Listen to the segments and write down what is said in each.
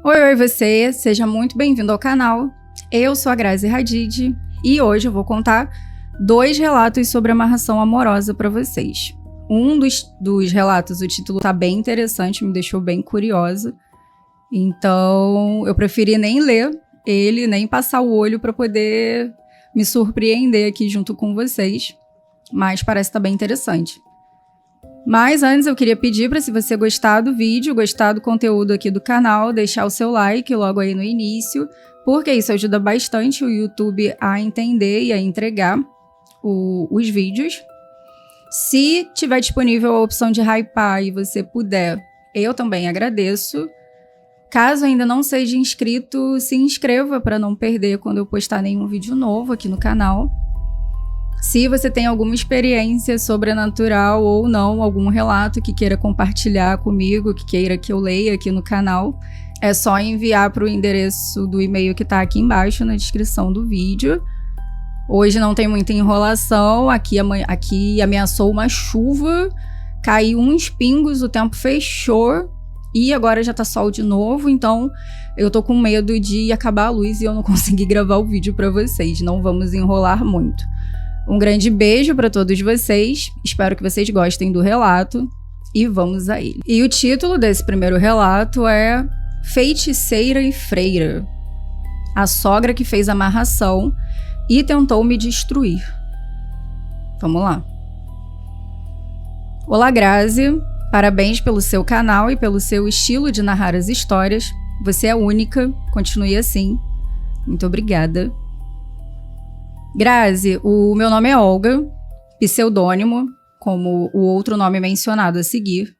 Oi, você! Seja muito bem-vindo ao canal. Eu sou a Grazi Hadid e hoje eu vou contar 2 relatos sobre amarração amorosa para vocês. Um dos relatos, o título tá bem interessante, me deixou bem curiosa. Então, eu preferi nem ler ele, nem passar o olho para poder me surpreender aqui junto com vocês. Mas parece que tá bem interessante. Mas antes eu queria pedir para, se você gostar do vídeo, gostar do conteúdo aqui do canal, deixar o seu like logo aí no início, porque isso ajuda bastante o YouTube a entender e a entregar os vídeos. Se tiver disponível a opção de hypar e você puder, eu também agradeço. Caso ainda não seja inscrito, se inscreva para não perder quando eu postar nenhum vídeo novo aqui no canal. Se você tem alguma experiência sobrenatural ou não, algum relato que queira compartilhar comigo, que queira que eu leia aqui no canal, é só enviar para o endereço do e-mail que está aqui embaixo na descrição do vídeo. Hoje não tem muita enrolação, aqui ameaçou uma chuva, caiu uns pingos, o tempo fechou e agora já tá sol de novo, então eu tô com medo de acabar a luz e eu não conseguir gravar o vídeo para vocês, não vamos enrolar muito. Um grande beijo para todos vocês, espero que vocês gostem do relato e vamos a ele. E o título desse primeiro relato é Feiticeira e Freira. A sogra que fez amarração e tentou me destruir. Vamos lá. Olá, Grazi. Parabéns pelo seu canal e pelo seu estilo de narrar as histórias. Você é única, continue assim. Muito obrigada. Grazi, o meu nome é Olga, pseudônimo, como o outro nome mencionado a seguir.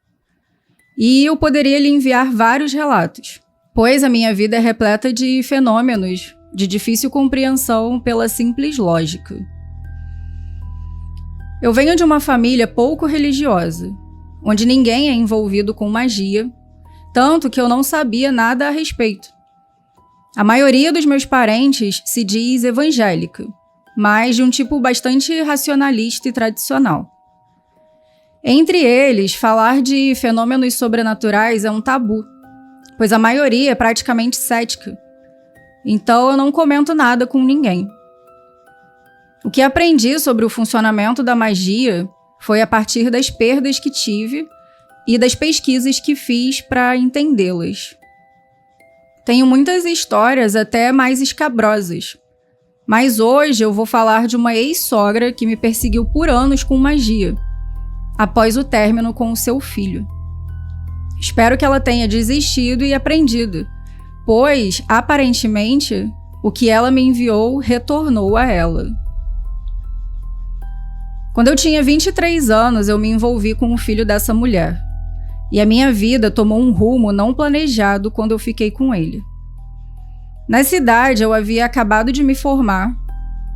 E eu poderia lhe enviar vários relatos, pois a minha vida é repleta de fenômenos de difícil compreensão pela simples lógica. Eu venho de uma família pouco religiosa, onde ninguém é envolvido com magia, tanto que eu não sabia nada a respeito. A maioria dos meus parentes se diz evangélica, mas de um tipo bastante racionalista e tradicional. Entre eles, falar de fenômenos sobrenaturais é um tabu, pois a maioria é praticamente cética. Então eu não comento nada com ninguém. O que aprendi sobre o funcionamento da magia foi a partir das perdas que tive e das pesquisas que fiz para entendê-las. Tenho muitas histórias até mais escabrosas, mas hoje eu vou falar de uma ex-sogra que me perseguiu por anos com magia, após o término com o seu filho. Espero que ela tenha desistido e aprendido, pois, aparentemente, o que ela me enviou retornou a ela. Quando eu tinha 23 anos, eu me envolvi com o filho dessa mulher, e a minha vida tomou um rumo não planejado quando eu fiquei com ele. Nessa idade, eu havia acabado de me formar,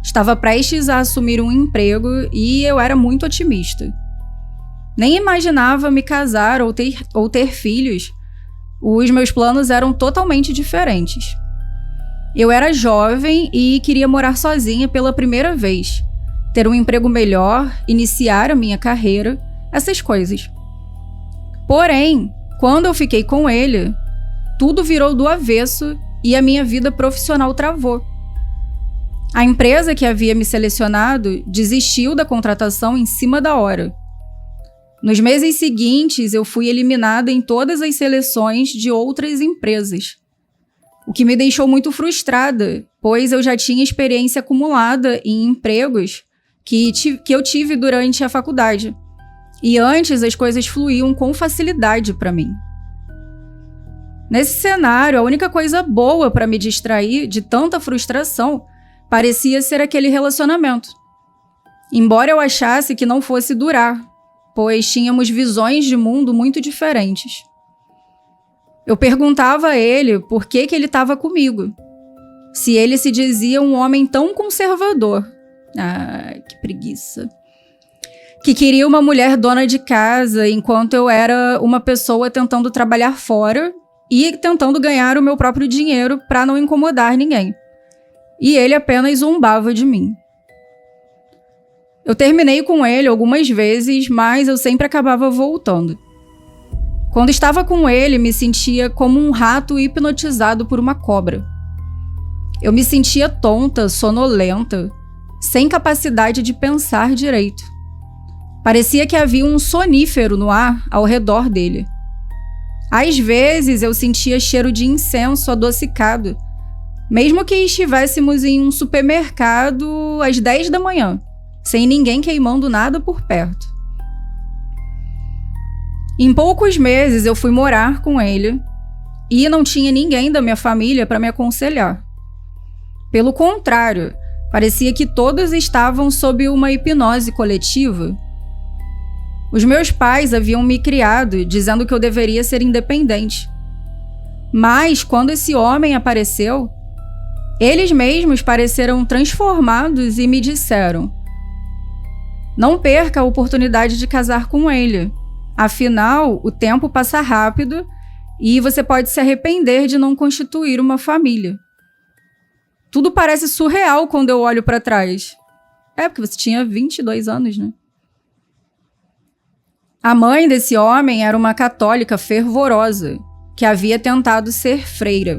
estava prestes a assumir um emprego e eu era muito otimista. Nem imaginava me casar ou ter filhos. Os meus planos eram totalmente diferentes. Eu era jovem e queria morar sozinha pela primeira vez, ter um emprego melhor, iniciar a minha carreira, essas coisas. Porém, quando eu fiquei com ele, tudo virou do avesso e a minha vida profissional travou. A empresa que havia me selecionado desistiu da contratação em cima da hora. Nos meses seguintes, eu fui eliminada em todas as seleções de outras empresas, o que me deixou muito frustrada, pois eu já tinha experiência acumulada em empregos que eu tive durante a faculdade, e antes as coisas fluíam com facilidade para mim. Nesse cenário, a única coisa boa para me distrair de tanta frustração parecia ser aquele relacionamento. Embora eu achasse que não fosse durar, pois tínhamos visões de mundo muito diferentes. Eu perguntava a ele por que ele estava comigo, se ele se dizia um homem tão conservador. Ah, que preguiça. Que queria uma mulher dona de casa, enquanto eu era uma pessoa tentando trabalhar fora e tentando ganhar o meu próprio dinheiro para não incomodar ninguém. E ele apenas zombava de mim. Eu terminei com ele algumas vezes, mas eu sempre acabava voltando. Quando estava com ele, me sentia como um rato hipnotizado por uma cobra. Eu me sentia tonta, sonolenta, sem capacidade de pensar direito. Parecia que havia um sonífero no ar ao redor dele. Às vezes eu sentia cheiro de incenso adocicado, mesmo que estivéssemos em um supermercado às 10 da manhã, sem ninguém queimando nada por perto. Em poucos meses eu fui morar com ele e não tinha ninguém da minha família para me aconselhar. Pelo contrário, parecia que todos estavam sob uma hipnose coletiva. Os meus pais haviam me criado dizendo que eu deveria ser independente. Mas, quando esse homem apareceu, eles mesmos pareceram transformados e me disseram: não perca a oportunidade de casar com ele. Afinal, o tempo passa rápido e você pode se arrepender de não constituir uma família. Tudo parece surreal quando eu olho para trás. Porque você tinha 22 anos, né? A mãe desse homem era uma católica fervorosa, que havia tentado ser freira.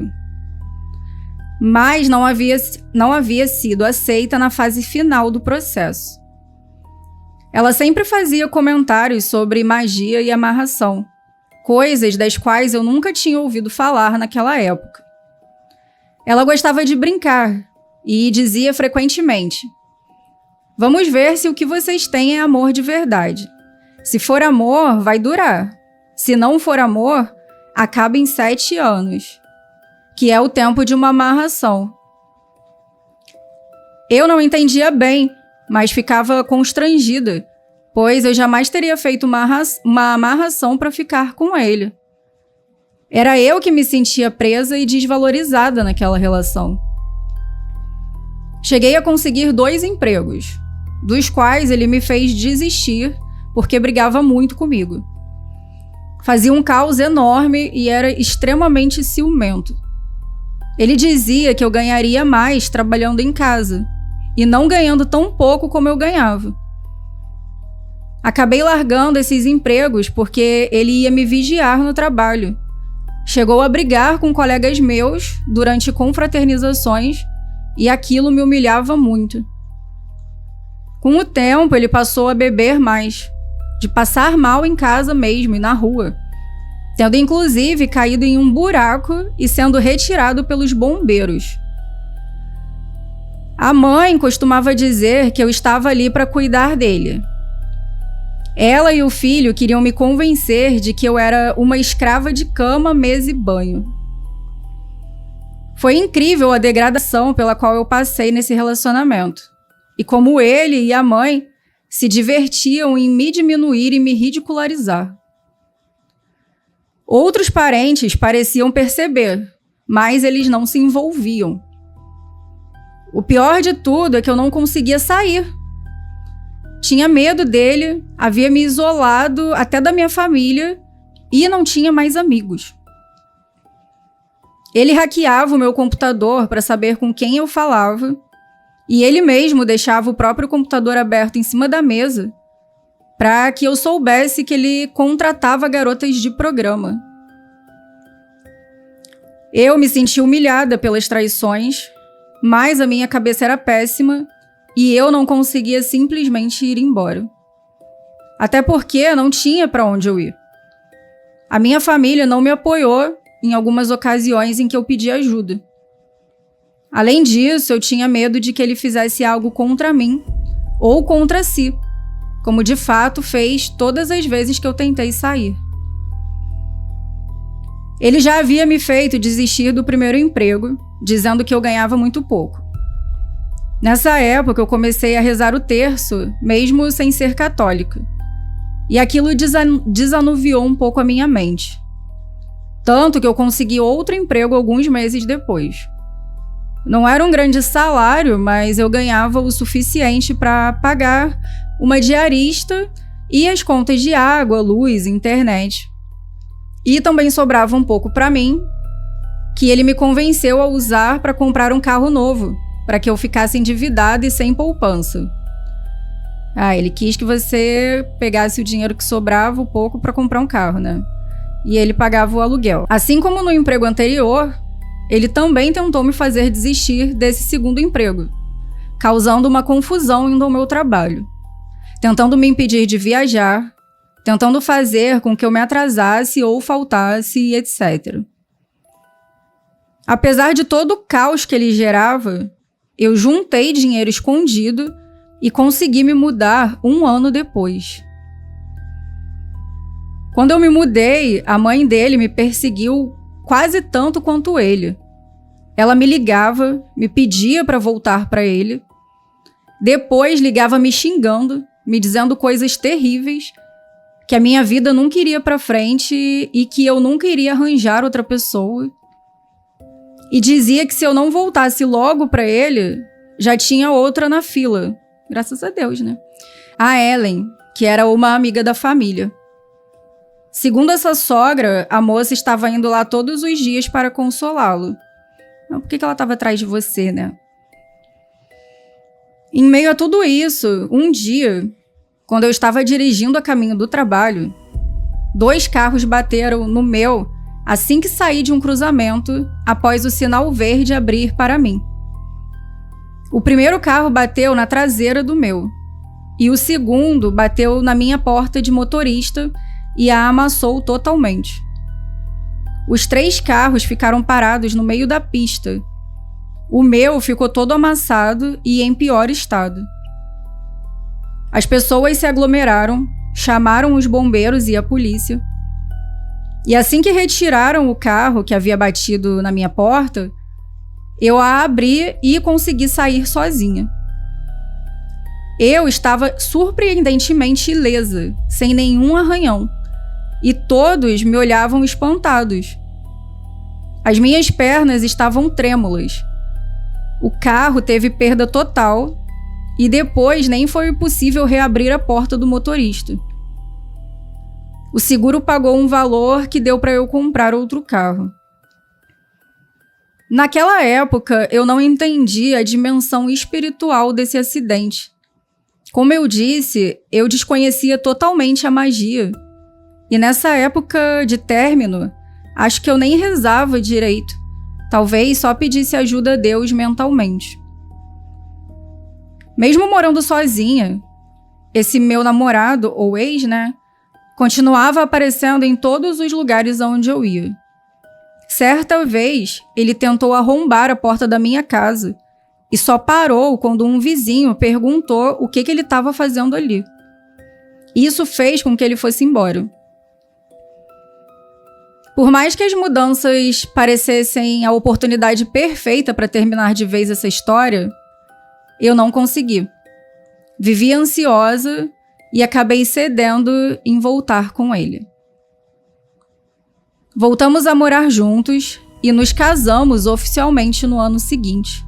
Mas não havia sido aceita na fase final do processo. Ela sempre fazia comentários sobre magia e amarração, coisas das quais eu nunca tinha ouvido falar naquela época. Ela gostava de brincar e dizia frequentemente: vamos ver se o que vocês têm é amor de verdade. Se for amor, vai durar. Se não for amor, acaba em 7 anos, que é o tempo de uma amarração. Eu não entendia bem, mas ficava constrangida, pois eu jamais teria feito uma amarração para ficar com ele. Era eu que me sentia presa e desvalorizada naquela relação. Cheguei a conseguir 2 empregos, dos quais ele me fez desistir porque brigava muito comigo. Fazia um caos enorme e era extremamente ciumento. Ele dizia que eu ganharia mais trabalhando em casa e não ganhando tão pouco como eu ganhava. Acabei largando esses empregos porque ele ia me vigiar no trabalho. Chegou a brigar com colegas meus durante confraternizações e aquilo me humilhava muito. Com o tempo, ele passou a beber mais, de passar mal em casa mesmo e na rua, tendo inclusive caído em um buraco e sendo retirado pelos bombeiros. A mãe costumava dizer que eu estava ali para cuidar dele. Ela e o filho queriam me convencer de que eu era uma escrava de cama, mesa e banho. Foi incrível a degradação pela qual eu passei nesse relacionamento, e como ele e a mãe se divertiam em me diminuir e me ridicularizar. Outros parentes pareciam perceber, mas eles não se envolviam. O pior de tudo é que eu não conseguia sair. Tinha medo dele, havia me isolado até da minha família e não tinha mais amigos. Ele hackeava o meu computador para saber com quem eu falava e ele mesmo deixava o próprio computador aberto em cima da mesa para que eu soubesse que ele contratava garotas de programa. Eu me senti humilhada pelas traições, mas a minha cabeça era péssima e eu não conseguia simplesmente ir embora. Até porque não tinha para onde eu ir. A minha família não me apoiou em algumas ocasiões em que eu pedi ajuda. Além disso, eu tinha medo de que ele fizesse algo contra mim ou contra si, como de fato fez todas as vezes que eu tentei sair. Ele já havia me feito desistir do primeiro emprego, dizendo que eu ganhava muito pouco. Nessa época, eu comecei a rezar o terço, mesmo sem ser católica, e aquilo desanuviou um pouco a minha mente. Tanto que eu consegui outro emprego alguns meses depois. Não era um grande salário, mas eu ganhava o suficiente para pagar uma diarista e as contas de água, luz, internet. E também sobrava um pouco para mim, que ele me convenceu a usar para comprar um carro novo, para que eu ficasse endividada e sem poupança. Ele quis que você pegasse o dinheiro que sobrava um pouco para comprar um carro, né? e ele pagava o aluguel. Assim como no emprego anterior, ele também tentou me fazer desistir desse segundo emprego, causando uma confusão indo ao meu trabalho, tentando me impedir de viajar, tentando fazer com que eu me atrasasse ou faltasse, etc. Apesar de todo o caos que ele gerava, eu juntei dinheiro escondido e consegui me mudar 1 ano depois. Quando eu me mudei, a mãe dele me perseguiu quase tanto quanto ele. Ela me ligava, me pedia para voltar para ele. Depois ligava me xingando, me dizendo coisas terríveis, que a minha vida nunca iria para frente e que eu nunca iria arranjar outra pessoa. E dizia que se eu não voltasse logo para ele, já tinha outra na fila. Graças a Deus, né? A Ellen, que era uma amiga da família. Segundo essa sogra, a moça estava indo lá todos os dias para consolá-lo. Mas por que ela estava atrás de você, né? Em meio a tudo isso, um dia, quando eu estava dirigindo a caminho do trabalho, 2 carros bateram no meu assim que saí de um cruzamento, após o sinal verde abrir para mim. O primeiro carro bateu na traseira do meu, e o segundo bateu na minha porta de motorista e a amassou totalmente. Os 3 carros ficaram parados no meio da pista. O meu ficou todo amassado e em pior estado. As pessoas se aglomeraram, chamaram os bombeiros e a polícia. E assim que retiraram o carro que havia batido na minha porta, eu a abri e consegui sair sozinha. Eu estava surpreendentemente ilesa, sem nenhum arranhão, e todos me olhavam espantados. As minhas pernas estavam trêmulas. O carro teve perda total e depois nem foi possível reabrir a porta do motorista. O seguro pagou um valor que deu para eu comprar outro carro. Naquela época, eu não entendi a dimensão espiritual desse acidente. Como eu disse, eu desconhecia totalmente a magia. E nessa época de término, acho que eu nem rezava direito. Talvez só pedisse ajuda a Deus mentalmente. Mesmo morando sozinha, esse meu namorado, ou ex, né, continuava aparecendo em todos os lugares aonde eu ia. Certa vez, ele tentou arrombar a porta da minha casa e só parou quando um vizinho perguntou o que ele estava fazendo ali. Isso fez com que ele fosse embora. Por mais que as mudanças parecessem a oportunidade perfeita para terminar de vez essa história, eu não consegui. Vivi ansiosa e acabei cedendo em voltar com ele. Voltamos a morar juntos e nos casamos oficialmente no ano seguinte.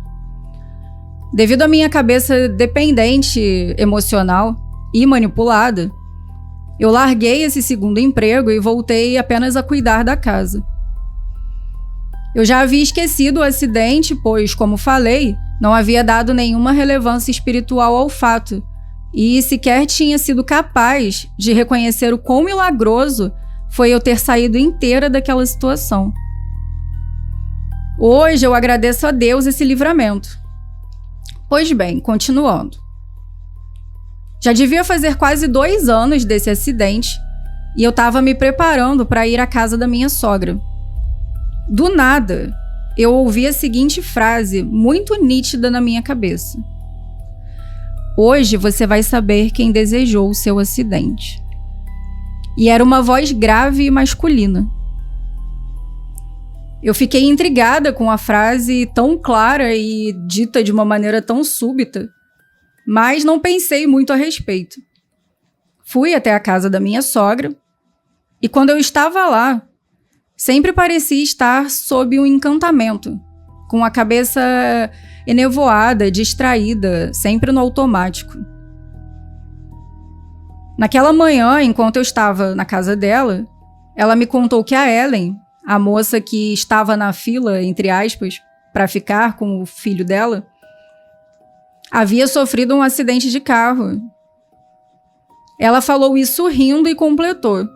Devido à minha cabeça dependente emocional e manipulada, eu larguei esse segundo emprego e voltei apenas a cuidar da casa. Eu já havia esquecido o acidente, pois, como falei, não havia dado nenhuma relevância espiritual ao fato e sequer tinha sido capaz de reconhecer o quão milagroso foi eu ter saído inteira daquela situação. Hoje eu agradeço a Deus esse livramento. Pois bem, continuando. Já devia fazer quase 2 anos desse acidente e eu estava me preparando para ir à casa da minha sogra. Do nada, eu ouvi a seguinte frase muito nítida na minha cabeça. Hoje você vai saber quem desejou o seu acidente. E era uma voz grave e masculina. Eu fiquei intrigada com a frase tão clara e dita de uma maneira tão súbita, mas não pensei muito a respeito. Fui até a casa da minha sogra e quando eu estava lá, sempre parecia estar sob um encantamento, com a cabeça enevoada, distraída, sempre no automático. Naquela manhã, enquanto eu estava na casa dela, ela me contou que a Ellen, a moça que estava na fila, entre aspas, para ficar com o filho dela, havia sofrido um acidente de carro. Ela falou isso rindo e completou.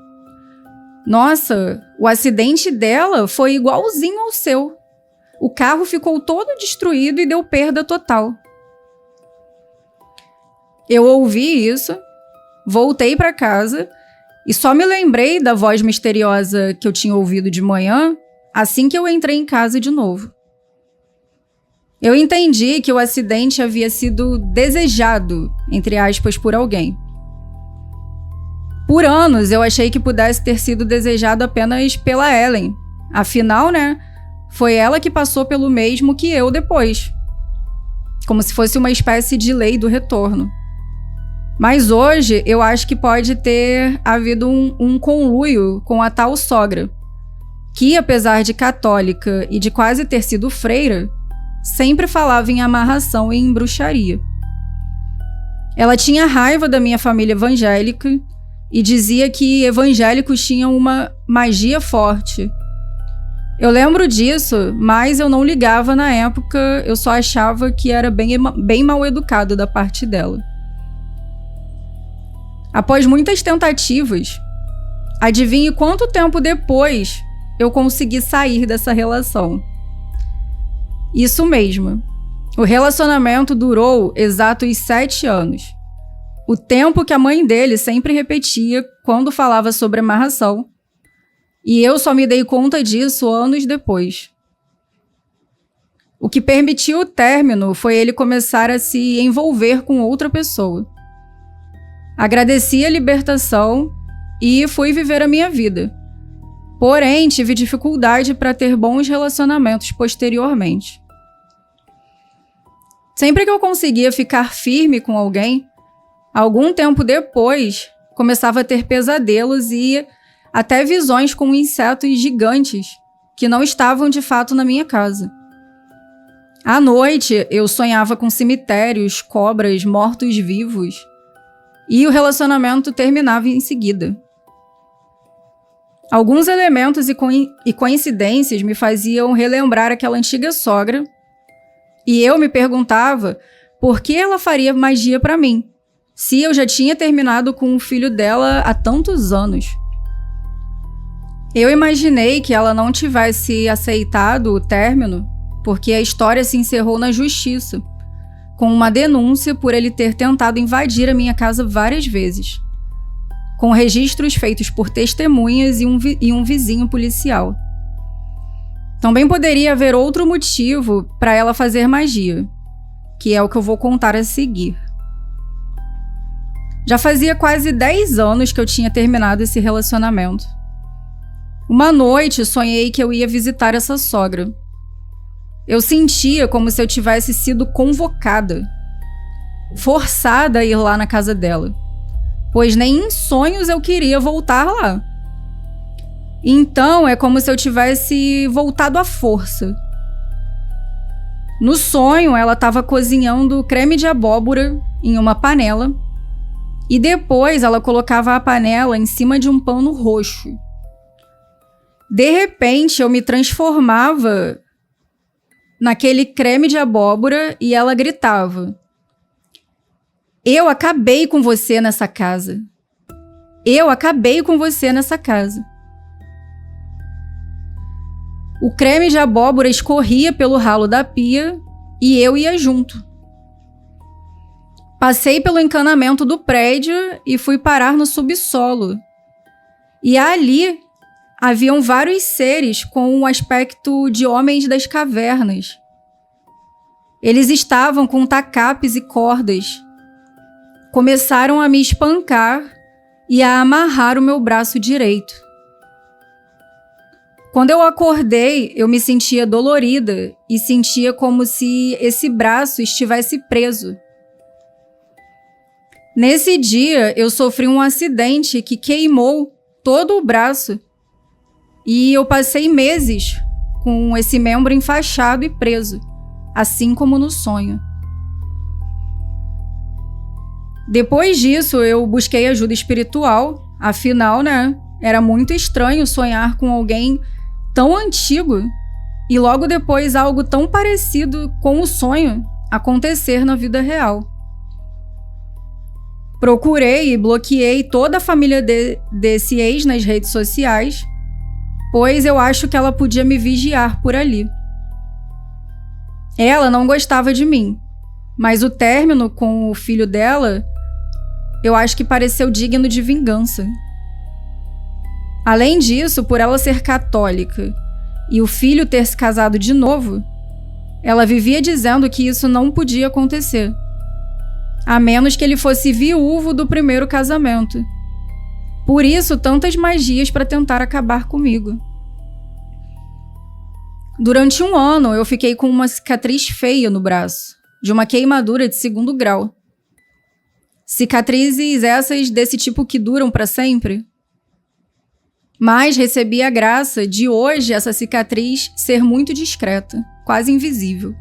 Nossa, o acidente dela foi igualzinho ao seu. O carro ficou todo destruído e deu perda total. Eu ouvi isso, voltei para casa e só me lembrei da voz misteriosa que eu tinha ouvido de manhã assim que eu entrei em casa de novo. Eu entendi que o acidente havia sido desejado, entre aspas, por alguém. Por anos eu achei que pudesse ter sido desejado apenas pela Ellen. Afinal, né, foi ela que passou pelo mesmo que eu depois. Como se fosse uma espécie de lei do retorno. Mas hoje eu acho que pode ter havido um conluio com a tal sogra, que apesar de católica e de quase ter sido freira, sempre falava em amarração e em bruxaria. Ela tinha raiva da minha família evangélica e dizia que evangélicos tinham uma magia forte. Eu lembro disso, mas eu não ligava na época, eu só achava que era bem mal educado da parte dela. Após muitas tentativas, adivinhe quanto tempo depois eu consegui sair dessa relação. Isso mesmo. O relacionamento durou exatos 7 anos. O tempo que a mãe dele sempre repetia quando falava sobre amarração. E eu só me dei conta disso anos depois. O que permitiu o término foi ele começar a se envolver com outra pessoa. Agradeci a libertação e fui viver a minha vida. Porém, tive dificuldade para ter bons relacionamentos posteriormente. Sempre que eu conseguia ficar firme com alguém, algum tempo depois, começava a ter pesadelos e até visões com insetos gigantes que não estavam de fato na minha casa. À noite, eu sonhava com cemitérios, cobras, mortos-vivos, e o relacionamento terminava em seguida. Alguns elementos e coincidências me faziam relembrar aquela antiga sogra, e eu me perguntava por que ela faria magia para mim, se eu já tinha terminado com o filho dela há tantos anos. Eu imaginei que ela não tivesse aceitado o término porque a história se encerrou na justiça, com uma denúncia por ele ter tentado invadir a minha casa várias vezes, com registros feitos por testemunhas e um vizinho policial. Também poderia haver outro motivo para ela fazer magia, que é o que eu vou contar a seguir. Já fazia quase 10 anos que eu tinha terminado esse relacionamento. Uma noite sonhei que eu ia visitar essa sogra. Eu sentia como se eu tivesse sido convocada, forçada a ir lá na casa dela, pois nem em sonhos eu queria voltar lá. Então é como se eu tivesse voltado à força. No sonho, ela estava cozinhando creme de abóbora em uma panela e depois ela colocava a panela em cima de um pano roxo. De repente, eu me transformava naquele creme de abóbora e ela gritava: "Eu acabei com você nessa casa. Eu acabei com você nessa casa." O creme de abóbora escorria pelo ralo da pia e eu ia junto. Passei pelo encanamento do prédio e fui parar no subsolo. E ali haviam vários seres com um aspecto de homens das cavernas. Eles estavam com tacapes e cordas. Começaram a me espancar e a amarrar o meu braço direito. Quando eu acordei, eu me sentia dolorida e sentia como se esse braço estivesse preso. Nesse dia, eu sofri um acidente que queimou todo o braço e eu passei meses com esse membro enfaixado e preso, assim como no sonho. Depois disso, eu busquei ajuda espiritual, afinal, né, era muito estranho sonhar com alguém tão antigo e logo depois algo tão parecido com o sonho acontecer na vida real. Procurei e bloqueei toda a família desse ex nas redes sociais, pois eu acho que ela podia me vigiar por ali. Ela não gostava de mim, mas o término com o filho dela, eu acho que pareceu digno de vingança. Além disso, por ela ser católica e o filho ter se casado de novo, ela vivia dizendo que isso não podia acontecer, a menos que ele fosse viúvo do primeiro casamento. Por isso, tantas magias para tentar acabar comigo. Durante 1 ano, eu fiquei com uma cicatriz feia no braço, de uma queimadura de 2º grau. Cicatrizes essas desse tipo que duram para sempre. Mas recebi a graça de hoje essa cicatriz ser muito discreta, quase invisível.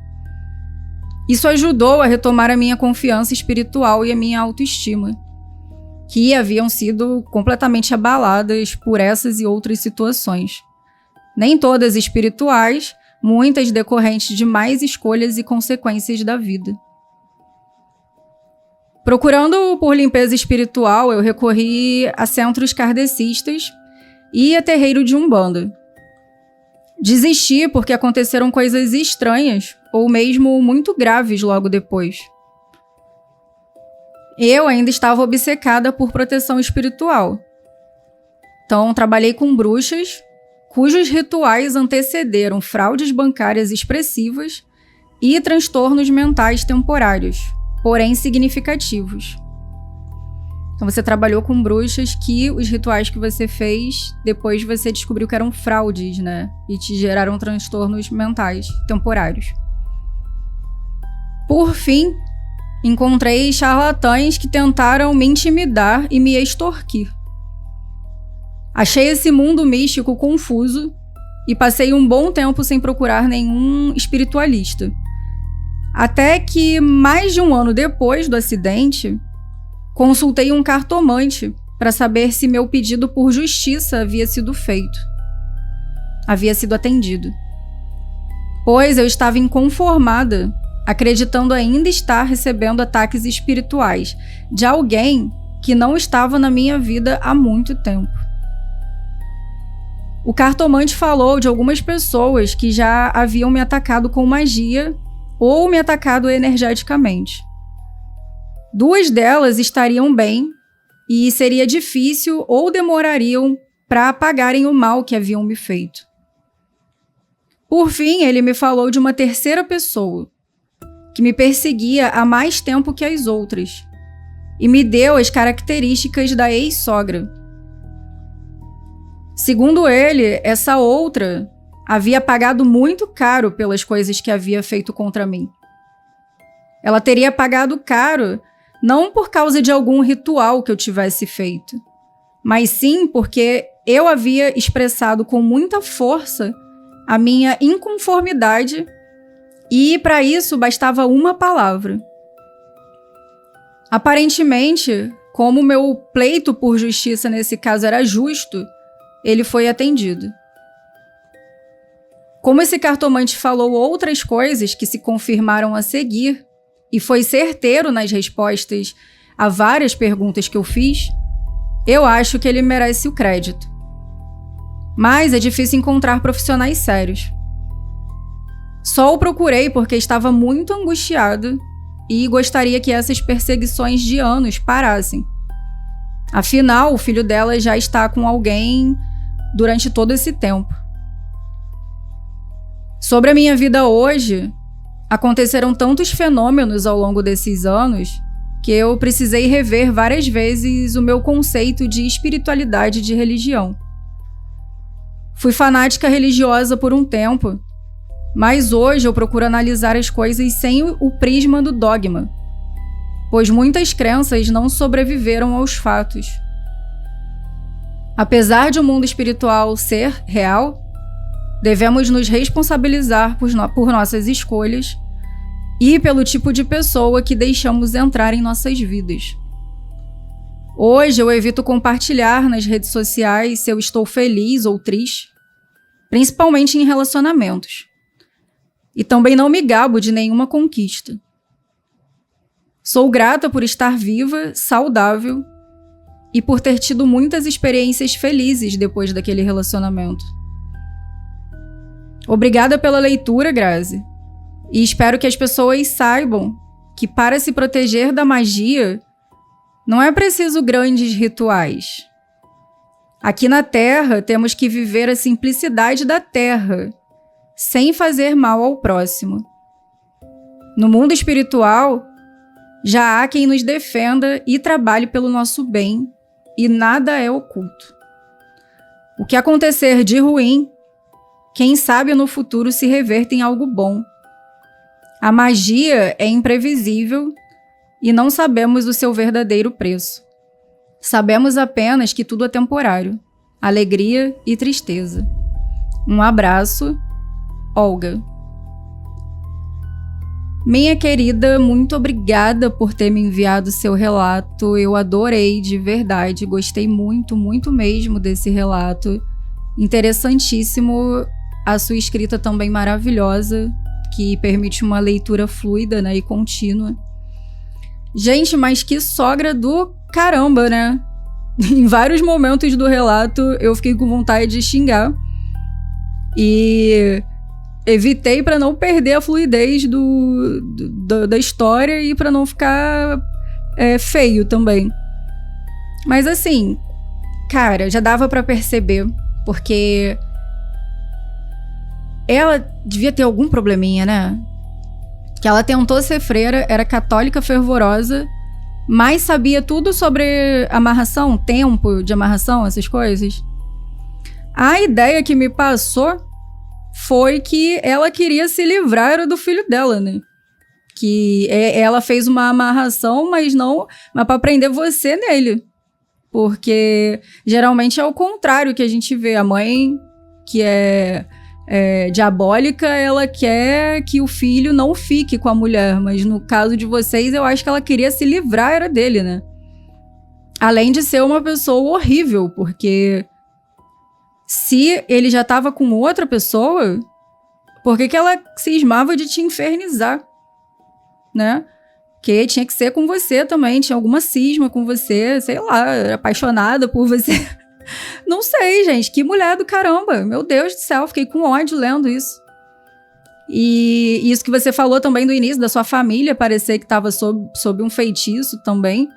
Isso ajudou a retomar a minha confiança espiritual e a minha autoestima, que haviam sido completamente abaladas por essas e outras situações. Nem todas espirituais, muitas decorrentes de más escolhas e consequências da vida. Procurando por limpeza espiritual, eu recorri a centros kardecistas e a terreiro de Umbanda. Desisti porque aconteceram coisas estranhas ou mesmo muito graves logo depois. Eu ainda estava obcecada por proteção espiritual. Então, trabalhei com bruxas, cujos rituais antecederam fraudes bancárias expressivas e transtornos mentais temporários, porém significativos. Então, você trabalhou com bruxas que os rituais que você fez, depois você descobriu que eram fraudes, né? E te geraram transtornos mentais temporários. Por fim, encontrei charlatães que tentaram me intimidar e me extorquir. Achei esse mundo místico confuso e passei um bom tempo sem procurar nenhum espiritualista. Até que, mais de 1 ano depois do acidente, consultei um cartomante para saber se meu pedido por justiça havia sido feito. Havia sido atendido. Pois eu estava inconformada, acreditando ainda estar recebendo ataques espirituais de alguém que não estava na minha vida há muito tempo. O cartomante falou de algumas pessoas que já haviam me atacado com magia ou me atacado energeticamente. 2 delas estariam bem e seria difícil ou demorariam para apagarem o mal que haviam me feito. Por fim, ele me falou de uma 3ª pessoa, que me perseguia há mais tempo que as outras, e me deu as características da ex-sogra. Segundo ele, essa outra havia pagado muito caro pelas coisas que havia feito contra mim. Ela teria pagado caro não por causa de algum ritual que eu tivesse feito, mas sim porque eu havia expressado com muita força a minha inconformidade e, para isso, bastava uma palavra. Aparentemente, como meu pleito por justiça nesse caso era justo, ele foi atendido. Como esse cartomante falou outras coisas que se confirmaram a seguir, e foi certeiro nas respostas a várias perguntas que eu fiz, eu acho que ele merece o crédito. Mas é difícil encontrar profissionais sérios. Só o procurei porque estava muito angustiado e gostaria que essas perseguições de anos parassem. Afinal, o filho dela já está com alguém durante todo esse tempo. Sobre a minha vida hoje, aconteceram tantos fenômenos ao longo desses anos que eu precisei rever várias vezes o meu conceito de espiritualidade e de religião. Fui fanática religiosa por um tempo, mas hoje eu procuro analisar as coisas sem o prisma do dogma, pois muitas crenças não sobreviveram aos fatos. Apesar de o mundo espiritual ser real, devemos nos responsabilizar por nossas escolhas e pelo tipo de pessoa que deixamos entrar em nossas vidas. Hoje eu evito compartilhar nas redes sociais se eu estou feliz ou triste, principalmente em relacionamentos. E também não me gabo de nenhuma conquista. Sou grata por estar viva, saudável e por ter tido muitas experiências felizes depois daquele relacionamento. Obrigada pela leitura, Grazi. E espero que as pessoas saibam que para se proteger da magia, não é preciso grandes rituais. Aqui na Terra, temos que viver a simplicidade da Terra, sem fazer mal ao próximo. No mundo espiritual, já há quem nos defenda e trabalhe pelo nosso bem, e nada é oculto. O que acontecer de ruim, quem sabe no futuro se reverta em algo bom. A magia é imprevisível e não sabemos o seu verdadeiro preço. Sabemos apenas que tudo é temporário, alegria e tristeza. Um abraço, Olga. Minha querida, muito obrigada por ter me enviado seu relato. Eu adorei, de verdade. Gostei muito, muito mesmo desse relato. Interessantíssimo. A sua escrita também maravilhosa, que permite uma leitura fluida, né, e contínua. Gente, mas que sogra do caramba, né? Em vários momentos do relato, eu fiquei com vontade de xingar. E evitei para não perder a fluidez da história e para não ficar feio também. Mas assim, cara, já dava para perceber, porque ela devia ter algum probleminha, né? Que ela tentou ser freira, era católica fervorosa, mas sabia tudo sobre amarração, tempo de amarração, essas coisas. A ideia que me passou foi que ela queria se livrar do filho dela, né? Que ela fez uma amarração, mas para prender você nele. Porque geralmente é o contrário que a gente vê. A mãe, que é diabólica, ela quer que o filho não fique com a mulher. Mas no caso de vocês, eu acho que ela queria se livrar era dele, né? Além de ser uma pessoa horrível, porque se ele já estava com outra pessoa, por que ela cismava de te infernizar, né? Que tinha que ser com você também, tinha alguma cisma com você, sei lá, apaixonada por você. Não sei, gente, que mulher do caramba, meu Deus do céu, fiquei com ódio lendo isso. E isso que você falou também do início, da sua família parecer que estava sob um feitiço também.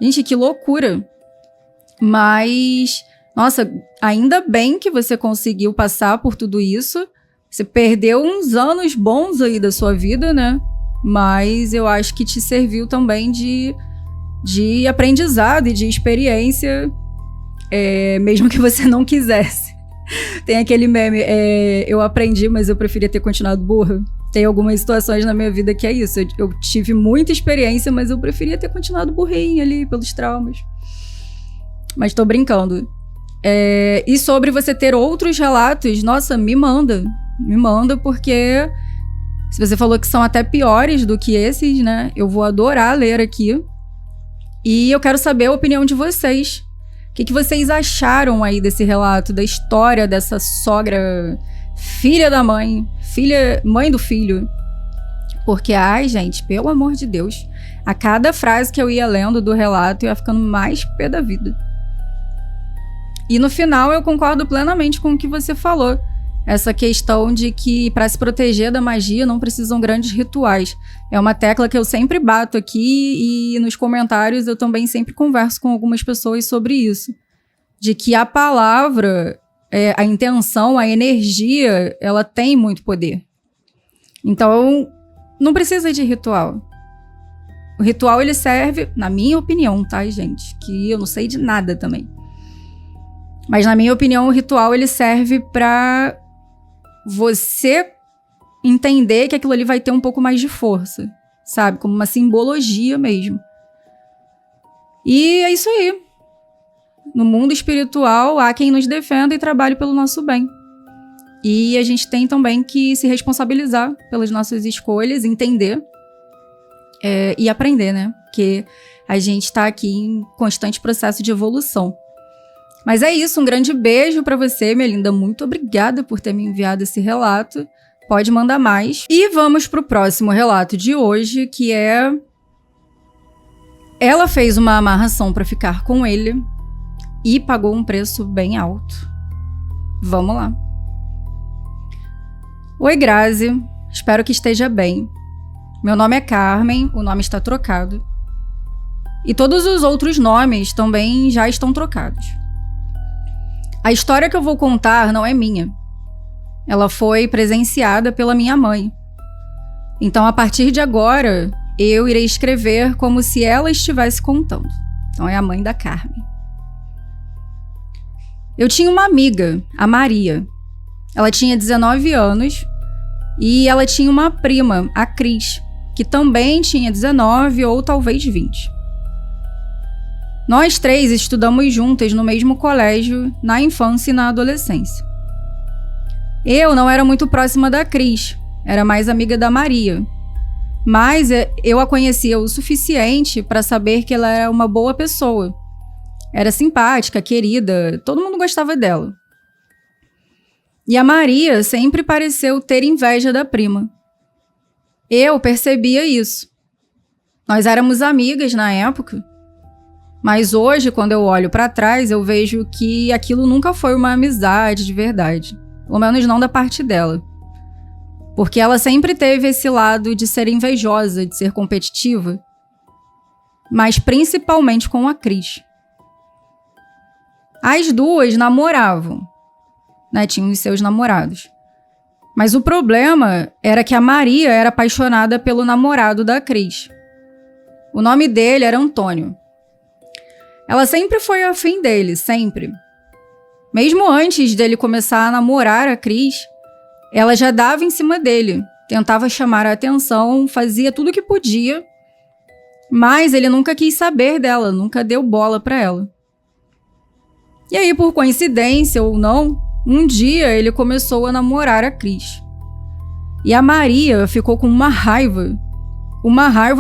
Gente, que loucura. Mas, nossa, ainda bem que você conseguiu passar por tudo isso. Você perdeu uns anos bons aí da sua vida, né? Mas eu acho que te serviu também de aprendizado e de experiência, mesmo que você não quisesse. Tem aquele meme, eu aprendi, mas eu preferia ter continuado burra. Tem algumas situações na minha vida que é isso. Eu tive muita experiência, mas eu preferia ter continuado burrinha ali pelos traumas. Mas tô brincando. E sobre você ter outros relatos, nossa, me manda. Me manda, porque se você falou que são até piores do que esses, né? Eu vou adorar ler aqui. E eu quero saber a opinião de vocês. O que vocês acharam aí desse relato, da história dessa sogra, filha da mãe, mãe do filho? Porque, ai, gente, pelo amor de Deus, a cada frase que eu ia lendo do relato, eu ia ficando mais pé da vida. E no final, eu concordo plenamente com o que você falou. Essa questão de que para se proteger da magia não precisam grandes rituais. É uma tecla que eu sempre bato aqui e nos comentários eu também sempre converso com algumas pessoas sobre isso. De que a palavra, a intenção, a energia, ela tem muito poder. Então, não precisa de ritual. O ritual, ele serve, na minha opinião, tá, gente? Que eu não sei de nada também. Mas, na minha opinião, o ritual, ele serve para você entender que aquilo ali vai ter um pouco mais de força, sabe? Como uma simbologia mesmo. E é isso aí. No mundo espiritual, há quem nos defenda e trabalhe pelo nosso bem. E a gente tem também que se responsabilizar pelas nossas escolhas, entender e aprender, né? Porque a gente está aqui em constante processo de evolução. Mas é isso, um grande beijo pra você, minha linda. Muito obrigada por ter me enviado esse relato. Pode mandar mais. E vamos pro próximo relato de hoje, que é Ela fez uma amarração para ficar com ele e pagou um preço bem alto. Vamos lá. Oi, Grazi. Espero que esteja bem. Meu nome é Carmen, o nome está trocado. E todos os outros nomes também já estão trocados. A história que eu vou contar não é minha. Ela foi presenciada pela minha mãe. Então, a partir de agora, eu irei escrever como se ela estivesse contando. Então, é a mãe da Carmen. Eu tinha uma amiga, a Maria. Ela tinha 19 anos e ela tinha uma prima, a Cris, que também tinha 19 ou talvez 20. Nós três estudamos juntas no mesmo colégio, na infância e na adolescência. Eu não era muito próxima da Cris, era mais amiga da Maria. Mas eu a conhecia o suficiente para saber que ela era uma boa pessoa. Era simpática, querida, todo mundo gostava dela. E a Maria sempre pareceu ter inveja da prima. Eu percebia isso. Nós éramos amigas na época, mas hoje, quando eu olho para trás, eu vejo que aquilo nunca foi uma amizade de verdade. Pelo menos não da parte dela. Porque ela sempre teve esse lado de ser invejosa, de ser competitiva, mas principalmente com a Cris. As duas namoravam, né? Tinham os seus namorados. Mas o problema era que a Maria era apaixonada pelo namorado da Cris. O nome dele era Antônio. Ela sempre foi afim dele, sempre. Mesmo antes dele começar a namorar a Cris, ela já dava em cima dele, tentava chamar a atenção, fazia tudo o que podia, mas ele nunca quis saber dela, nunca deu bola pra ela. E aí, por coincidência ou não, um dia ele começou a namorar a Cris. E a Maria ficou com uma raiva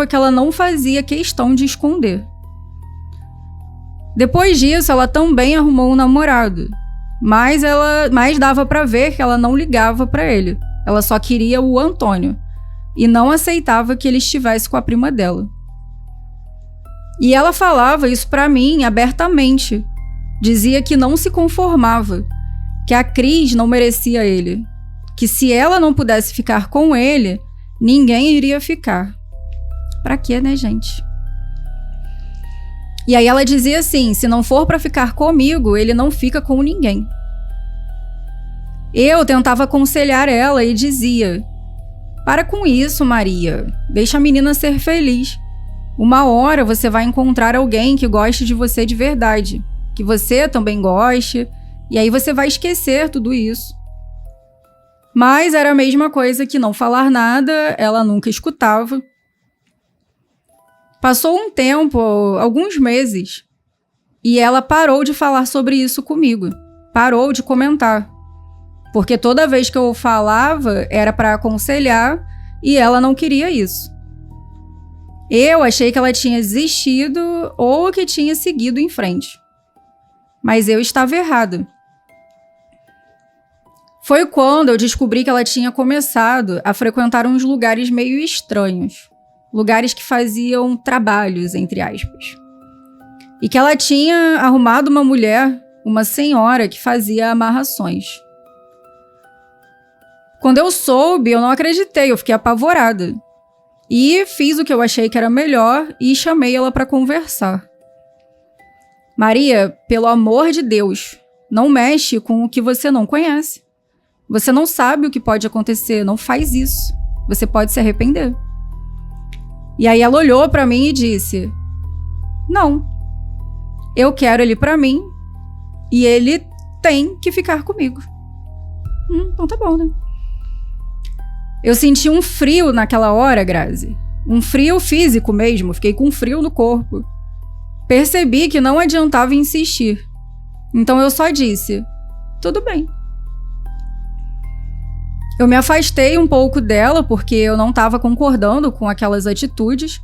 que ela não fazia questão de esconder. Depois disso, ela também arrumou um namorado, mas dava pra ver que ela não ligava pra ele. Ela só queria o Antônio e não aceitava que ele estivesse com a prima dela. E ela falava isso pra mim abertamente. Dizia que não se conformava, que a Cris não merecia ele, que se ela não pudesse ficar com ele, ninguém iria ficar. Pra quê, né, gente? E aí ela dizia assim, se não for pra ficar comigo, ele não fica com ninguém. Eu tentava aconselhar ela e dizia, para com isso, Maria, deixa a menina ser feliz. Uma hora você vai encontrar alguém que goste de você de verdade, que você também goste, e aí você vai esquecer tudo isso. Mas era a mesma coisa que não falar nada, ela nunca escutava. Passou um tempo, alguns meses, e ela parou de falar sobre isso comigo, parou de comentar, porque toda vez que eu falava era para aconselhar e ela não queria isso. Eu achei que ela tinha desistido ou que tinha seguido em frente. Mas eu estava errada. Foi quando eu descobri que ela tinha começado a frequentar uns lugares meio estranhos. Lugares que faziam trabalhos, entre aspas. E que ela tinha arrumado uma mulher, uma senhora, que fazia amarrações. Quando eu soube, eu não acreditei, eu fiquei apavorada. E fiz o que eu achei que era melhor e chamei ela para conversar. Maria, pelo amor de Deus, não mexe com o que você não conhece. Você não sabe o que pode acontecer, não faz isso. Você pode se arrepender. E aí ela olhou para mim e disse, não, eu quero ele para mim e ele tem que ficar comigo. Então tá bom, né? Eu senti um frio naquela hora, Grazi. Um frio físico mesmo, fiquei com frio no corpo. Percebi que não adiantava insistir. Então eu só disse, tudo bem. Eu me afastei um pouco dela porque eu não estava concordando com aquelas atitudes,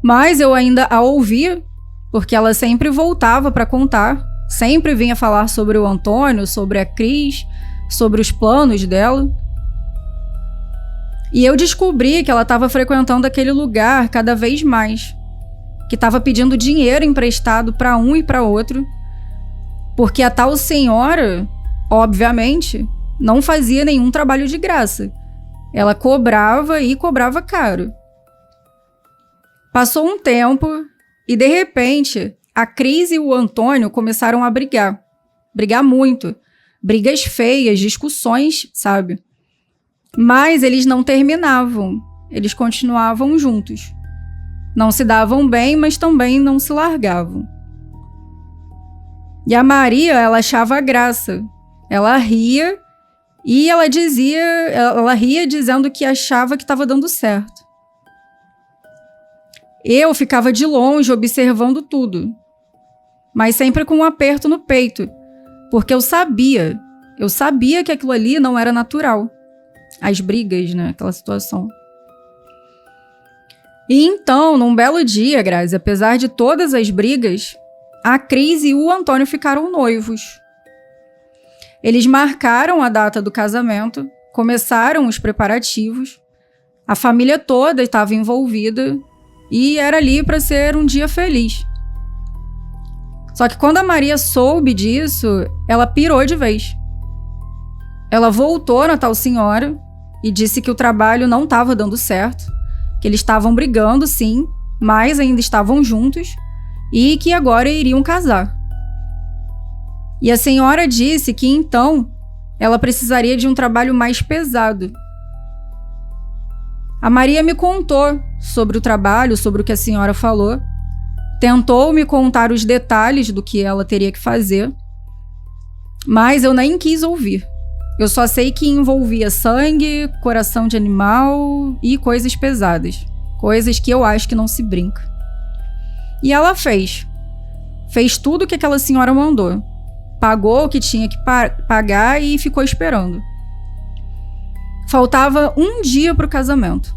mas eu ainda a ouvia, porque ela sempre voltava para contar, sempre vinha falar sobre o Antônio, sobre a Cris, sobre os planos dela. E eu descobri que ela estava frequentando aquele lugar cada vez mais, que estava pedindo dinheiro emprestado para um e para outro, porque a tal senhora, obviamente, não fazia nenhum trabalho de graça. Ela cobrava e cobrava caro. Passou um tempo e, de repente, a Cris e o Antônio começaram a brigar. Brigar muito. Brigas feias, discussões, sabe? Mas eles não terminavam. Eles continuavam juntos. Não se davam bem, mas também não se largavam. E a Maria, ela achava graça. Ela ria e ela ria dizendo que achava que estava dando certo. Eu ficava de longe observando tudo, mas sempre com um aperto no peito, porque eu sabia que aquilo ali não era natural. As brigas, né? Aquela situação. E então, num belo dia, Grazi, apesar de todas as brigas, a Cris e o Antônio ficaram noivos. Eles marcaram a data do casamento, começaram os preparativos, a família toda estava envolvida e era ali para ser um dia feliz. Só que quando a Maria soube disso, ela pirou de vez. Ela voltou na tal senhora e disse que o trabalho não estava dando certo, que eles estavam brigando, sim, mas ainda estavam juntos e que agora iriam casar. E a senhora disse que então ela precisaria de um trabalho mais pesado. A Maria me contou sobre o trabalho, sobre o que a senhora falou, tentou me contar os detalhes do que ela teria que fazer, mas eu nem quis ouvir. Eu só sei que envolvia sangue, coração de animal e coisas pesadas. Coisas que eu acho que não se brinca. E ela fez. Fez tudo o que aquela senhora mandou. Pagou o que tinha que pagar e ficou esperando. Faltava um dia para o casamento.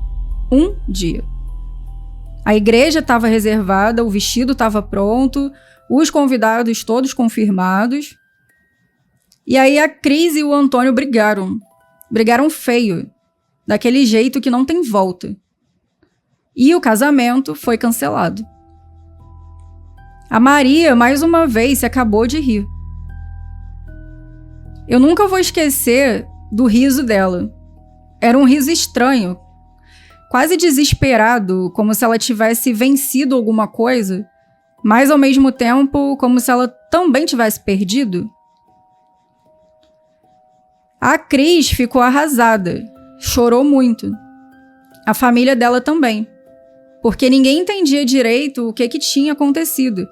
Um dia. A igreja estava reservada, o vestido estava pronto, os convidados todos confirmados. E aí a Cris e o Antônio brigaram. Brigaram feio. Daquele jeito que não tem volta. E o casamento foi cancelado. A Maria, mais uma vez, se acabou de rir. Eu nunca vou esquecer do riso dela. Era um riso estranho, quase desesperado, como se ela tivesse vencido alguma coisa, mas ao mesmo tempo como se ela também tivesse perdido. A Cris ficou arrasada, chorou muito. A família dela também, porque ninguém entendia direito o que tinha acontecido.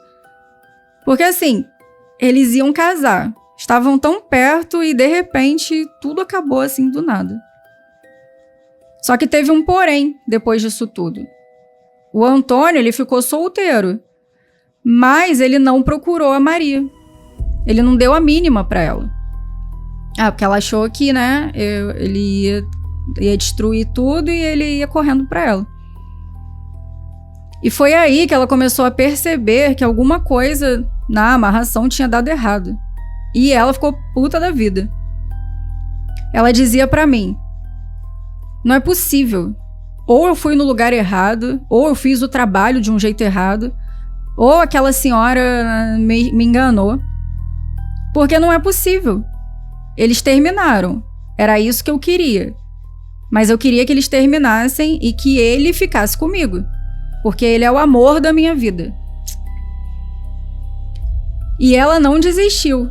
Porque assim, eles iam casar, estavam tão perto e de repente tudo acabou assim do nada. Só que teve um porém depois disso tudo. O Antônio, ele ficou solteiro, mas ele não procurou a Maria. Ele não deu a mínima para ela. Porque ela achou que, né, ele ia destruir tudo e ele ia correndo para ela. E foi aí que ela começou a perceber que alguma coisa na amarração tinha dado errado. E ela ficou puta da vida. Ela dizia pra mim: não é possível. Ou eu fui no lugar errado, ou eu fiz o trabalho de um jeito errado, ou aquela senhora me enganou. Porque não é possível. Eles terminaram. Era isso que eu queria. Mas eu queria que eles terminassem e que ele ficasse comigo. Porque ele é o amor da minha vida. E ela não desistiu.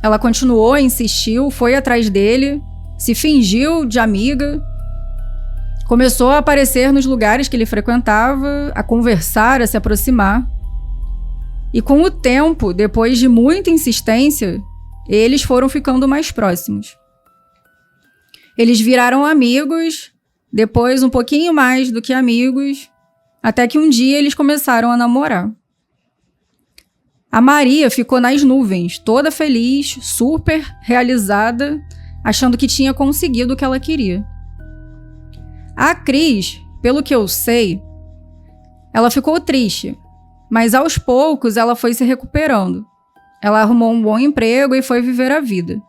Ela continuou, insistiu, foi atrás dele, se fingiu de amiga, começou a aparecer nos lugares que ele frequentava, a conversar, a se aproximar. E com o tempo, depois de muita insistência, eles foram ficando mais próximos. Eles viraram amigos, depois um pouquinho mais do que amigos, até que um dia eles começaram a namorar. A Maria ficou nas nuvens, toda feliz, super realizada, achando que tinha conseguido o que ela queria. A Cris, pelo que eu sei, ela ficou triste, mas aos poucos ela foi se recuperando. Ela arrumou um bom emprego e foi viver a vida.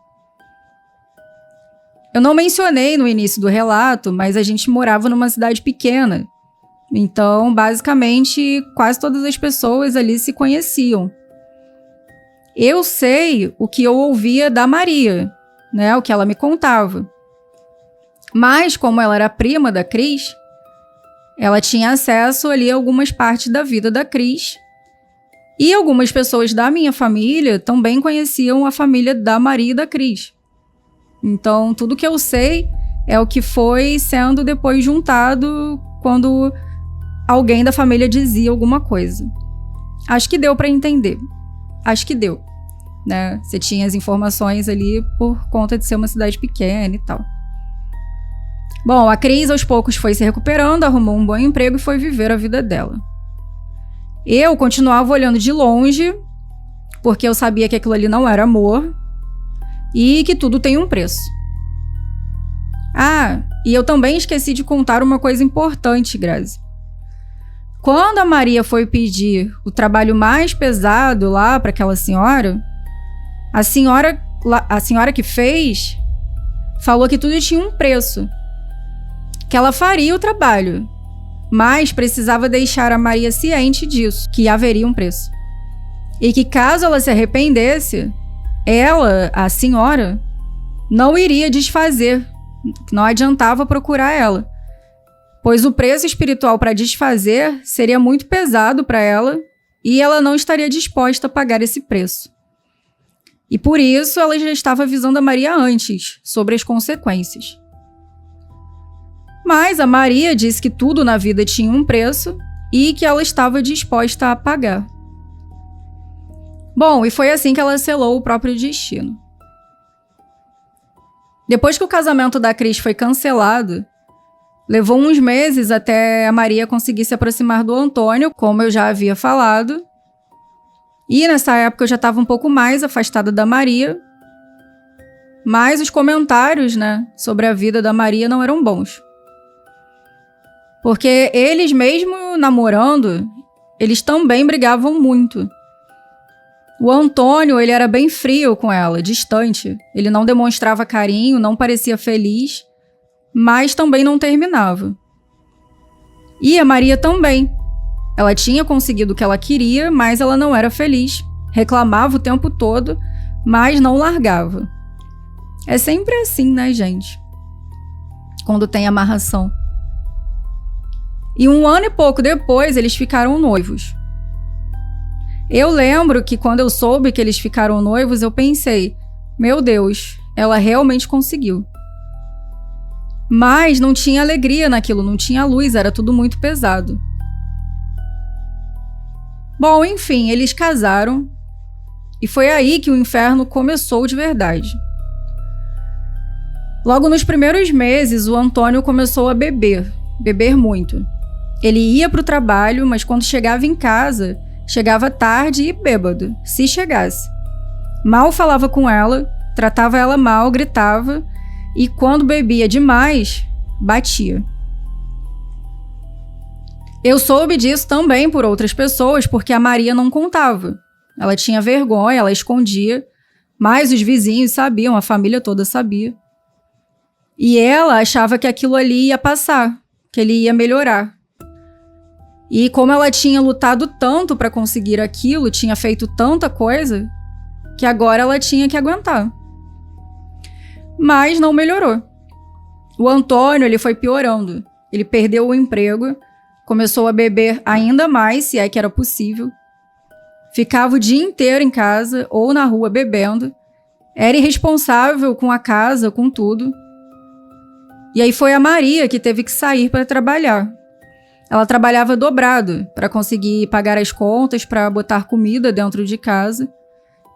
Eu não mencionei no início do relato, mas a gente morava numa cidade pequena, Então, basicamente, quase todas as pessoas ali se conheciam. Eu sei o que eu ouvia da Maria, né? O que ela me contava. Mas, como ela era prima da Cris, ela tinha acesso ali a algumas partes da vida da Cris. E algumas pessoas da minha família também conheciam a família da Maria e da Cris. Então, tudo que eu sei é o que foi sendo depois juntado quando alguém da família dizia alguma coisa. Acho que deu para entender. Acho que deu, né? Você tinha as informações ali por conta de ser uma cidade pequena e tal. Bom, a Cris aos poucos foi se recuperando, arrumou um bom emprego e foi viver a vida dela. Eu continuava olhando de longe, porque eu sabia que aquilo ali não era amor e que tudo tem um preço. Ah, e eu também esqueci de contar uma coisa importante, Grazi. Quando a Maria foi pedir o trabalho mais pesado lá para aquela senhora, a senhora que fez falou que tudo tinha um preço, que ela faria o trabalho, mas precisava deixar a Maria ciente disso, que haveria um preço. E que caso ela se arrependesse, ela, a senhora, não iria desfazer, não adiantava procurar ela, pois o preço espiritual para desfazer seria muito pesado para ela e ela não estaria disposta a pagar esse preço. E por isso ela já estava avisando a Maria antes sobre as consequências. Mas a Maria disse que tudo na vida tinha um preço e que ela estava disposta a pagar. Bom, e foi assim que ela selou o próprio destino. Depois que o casamento da Cris foi cancelado, levou uns meses até a Maria conseguir se aproximar do Antônio, como eu já havia falado. E nessa época eu já estava um pouco mais afastada da Maria, mas os comentários, né, sobre a vida da Maria não eram bons. Porque eles mesmo namorando, eles também brigavam muito. O Antônio, ele era bem frio com ela, distante. Ele não demonstrava carinho, não parecia feliz, mas também não terminava. E a Maria também. Ela tinha conseguido o que ela queria, mas ela não era feliz. Reclamava o tempo todo, mas não largava. É sempre assim, né, gente? Quando tem amarração. E 1 ano e pouco depois, eles ficaram noivos. Eu lembro que quando eu soube que eles ficaram noivos, eu pensei, meu Deus, ela realmente conseguiu. Mas não tinha alegria naquilo, não tinha luz, era tudo muito pesado. Bom, enfim, eles casaram e foi aí que o inferno começou de verdade. Logo nos primeiros meses, o Antônio começou a beber muito. Ele ia para o trabalho, mas quando chegava em casa, chegava tarde e bêbado, se chegasse. Mal falava com ela, tratava ela mal, gritava e quando bebia demais, batia. Eu soube disso também por outras pessoas, porque a Maria não contava. Ela tinha vergonha, ela escondia, mas os vizinhos sabiam, a família toda sabia. E ela achava que aquilo ali ia passar, que ele ia melhorar. E como ela tinha lutado tanto para conseguir aquilo, tinha feito tanta coisa, que agora ela tinha que aguentar. Mas não melhorou. O Antônio, ele foi piorando. Ele perdeu o emprego, começou a beber ainda mais, se é que era possível. Ficava o dia inteiro em casa ou na rua bebendo. Era irresponsável com a casa, com tudo. E aí foi a Maria que teve que sair para trabalhar. Ela trabalhava dobrado para conseguir pagar as contas, para botar comida dentro de casa.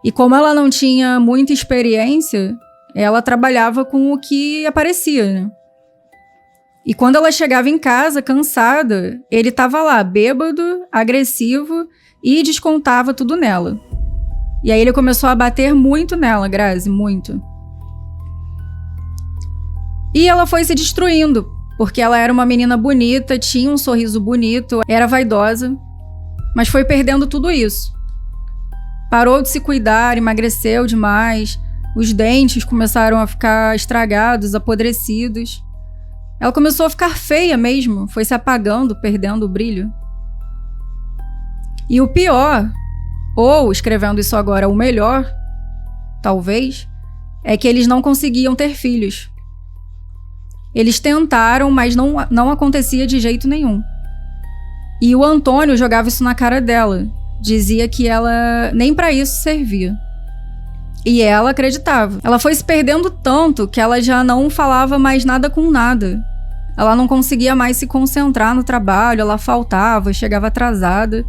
E como ela não tinha muita experiência, ela trabalhava com o que aparecia, né? E quando ela chegava em casa, cansada, ele estava lá, bêbado, agressivo e descontava tudo nela. E aí ele começou a bater muito nela, Grazi, muito. E ela foi se destruindo, porque ela era uma menina bonita, tinha um sorriso bonito, era vaidosa, mas foi perdendo tudo isso. Parou de se cuidar, emagreceu demais, os dentes começaram a ficar estragados, apodrecidos. Ela começou a ficar feia mesmo, foi se apagando, perdendo o brilho. E o pior, ou escrevendo isso agora, o melhor, talvez, é que eles não conseguiam ter filhos. Eles tentaram, mas não acontecia de jeito nenhum. E o Antônio jogava isso na cara dela. Dizia que ela nem para isso servia. E ela acreditava. Ela foi se perdendo tanto que ela já não falava mais nada com nada. Ela não conseguia mais se concentrar no trabalho, ela faltava, chegava atrasada.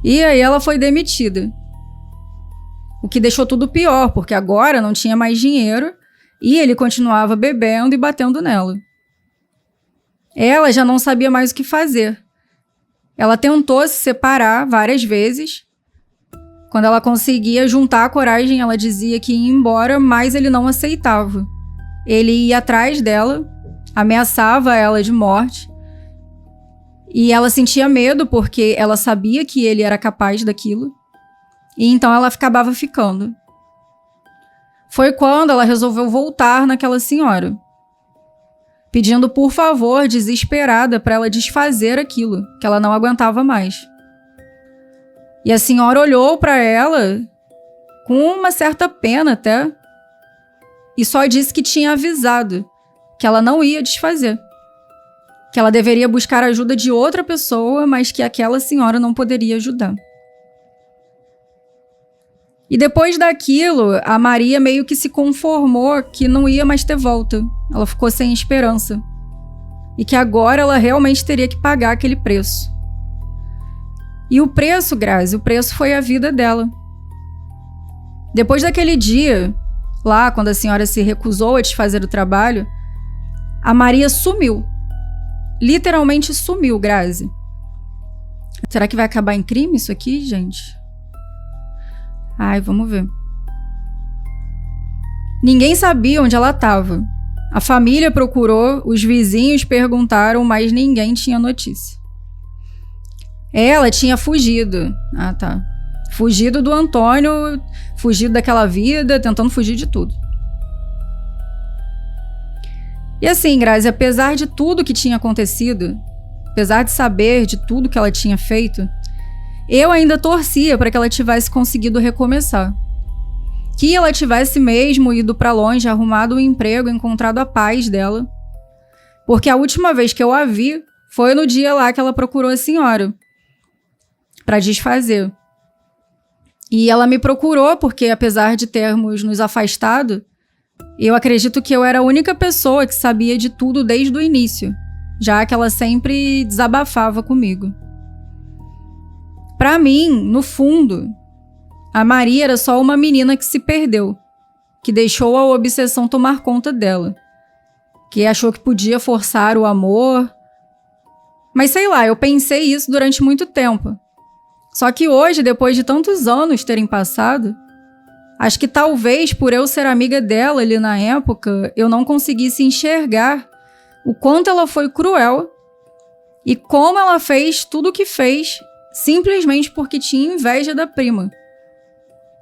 E aí ela foi demitida. O que deixou tudo pior, porque agora não tinha mais dinheiro e ele continuava bebendo e batendo nela. Ela já não sabia mais o que fazer. Ela tentou se separar várias vezes. Quando ela conseguia juntar a coragem, ela dizia que ia embora, mas ele não aceitava. Ele ia atrás dela, ameaçava ela de morte. E ela sentia medo porque ela sabia que ele era capaz daquilo. E então ela acabava ficando. Foi quando ela resolveu voltar naquela senhora, pedindo por favor, desesperada, para ela desfazer aquilo, que ela não aguentava mais. E a senhora olhou para ela com uma certa pena até, e só disse que tinha avisado que ela não ia desfazer, que ela deveria buscar a ajuda de outra pessoa, mas que aquela senhora não poderia ajudar. E depois daquilo, a Maria meio que se conformou que não ia mais ter volta. Ela ficou sem esperança. E que agora ela realmente teria que pagar aquele preço. E o preço, Grazi, o preço foi a vida dela. Depois daquele dia, lá quando a senhora se recusou a desfazer o trabalho, a Maria sumiu. Literalmente sumiu, Grazi. Será que vai acabar em crime isso aqui, gente? Ai, vamos ver. Ninguém sabia onde ela estava. A família procurou, os vizinhos perguntaram, mas ninguém tinha notícia. Ela tinha fugido. Ah, tá. Fugido do Antônio, fugido daquela vida, tentando fugir de tudo. E assim, Grazi, apesar de tudo que tinha acontecido, apesar de saber de tudo que ela tinha feito, eu ainda torcia para que ela tivesse conseguido recomeçar. Que ela tivesse mesmo ido para longe, arrumado um emprego, encontrado a paz dela. Porque a última vez que eu a vi foi no dia lá que ela procurou a senhora para desfazer. E ela me procurou porque, apesar de termos nos afastado, eu acredito que eu era a única pessoa que sabia de tudo desde o início, já que ela sempre desabafava comigo. Para mim, no fundo, a Maria era só uma menina que se perdeu, que deixou a obsessão tomar conta dela, que achou que podia forçar o amor. Mas sei lá, eu pensei isso durante muito tempo. Só que hoje, depois de tantos anos terem passado, acho que talvez por eu ser amiga dela ali na época, eu não conseguisse enxergar o quanto ela foi cruel e como ela fez tudo o que fez simplesmente porque tinha inveja da prima.